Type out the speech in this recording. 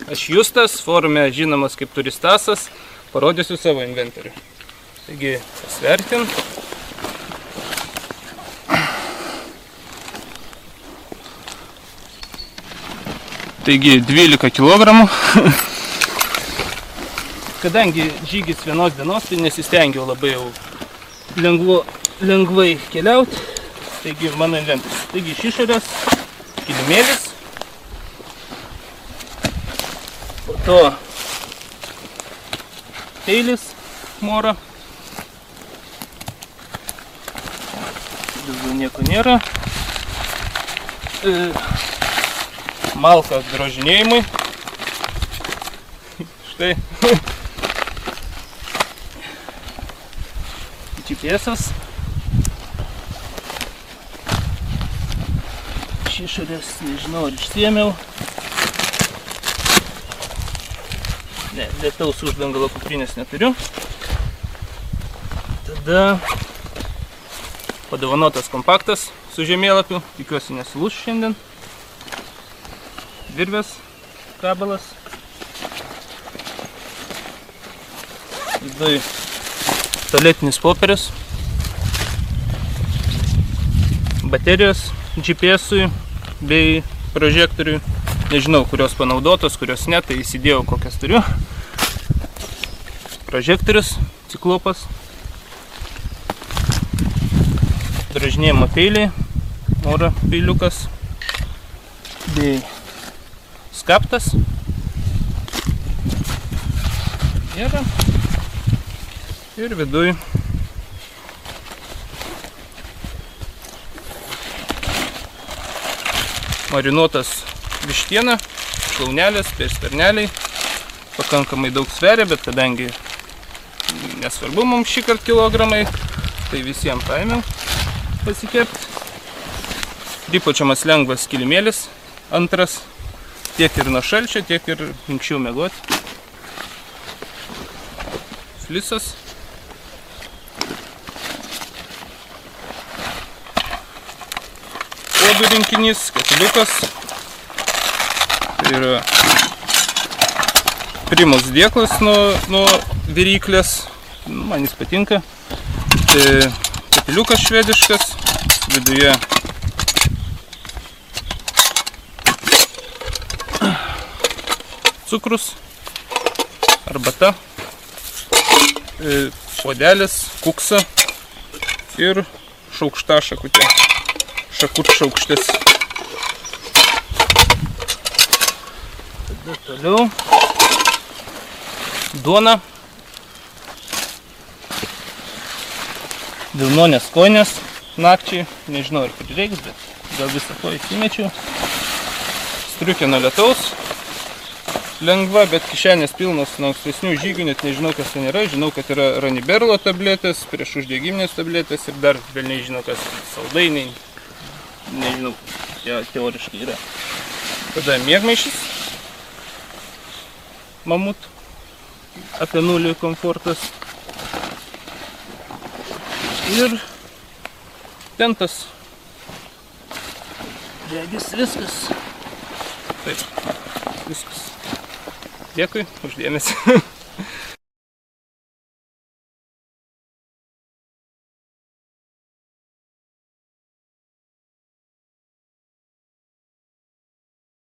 Aš Justas, forume žinomas kaip Turistasas, parodysiu savo inventorių. Taigi, pasvertim. Taigi, 12 kg. Kadangi žygis vienos dienos, tai nesistengiau labai jau lengvai keliauti. Taigi, mano inventorius. Taigi, iš išorės kilimėlis. Po to peilis mora. Daugiau nieko nėra. Malka drožinėjimui. Štai. GPS-as. Iš išorės nežinau, ar išsiėmiau. Ne, lietaus uždangalo kuprinės neturiu. Tada padovanotas kompaktas su žemėlapiu. Tikiuosi nesulūš šiandien. Virvės, kabelas. Vidui tualetinis popierius. Baterijos GPS-ui bei prožektoriui. Nežinau, kurios panaudotos, kurios ne, tai įsidėjau kokias turiu. Prožektorius, ciklopas. Drožinėjimo peiliai, oro peiliukas. Bei skaptas. Ir viduj marinuotas vištiena, šlaunelės, pėsterneliai. Pakankamai daug sveria, bet kadangi nesvarbu mums šį kartą kilogramai, tai visiems paėmiau pasikepti. Pripučiamas lengvas kilimėlis, antras, tiek ir nuo šalčio, tiek ir anksčiau miegoti. Flisas. Odų rinkinys, katiliukas. Tai yra primus dėklas nuo viryklės. Man jis patinka. Tai katiliukas švediškas. Viduje cukrus, arbata, puodelis, kuksa ir šaukštašakutė. Šakutšaukštis. Tada toliau. Duona. Vilnonės kojinės nakčiai. Nežinau, ar prireiks, bet gal visą to įsimečiau. Striukė nuo lietaus. Lengva, bet kišenės pilnos nuo ankstesnių žygių, net nežinau, kas ten yra. Žinau, kad yra raniberlo tabletės, prieš uždegiminės tabletės ir dar vėl nežinau, kas saldainiai. Nežinau, teoriškai yra. Tada miegmaišis. Mamut. Apie nulį komfortas. Ir tentas. Regis viskas. Taip, viskas. Dėkui už dėmesį.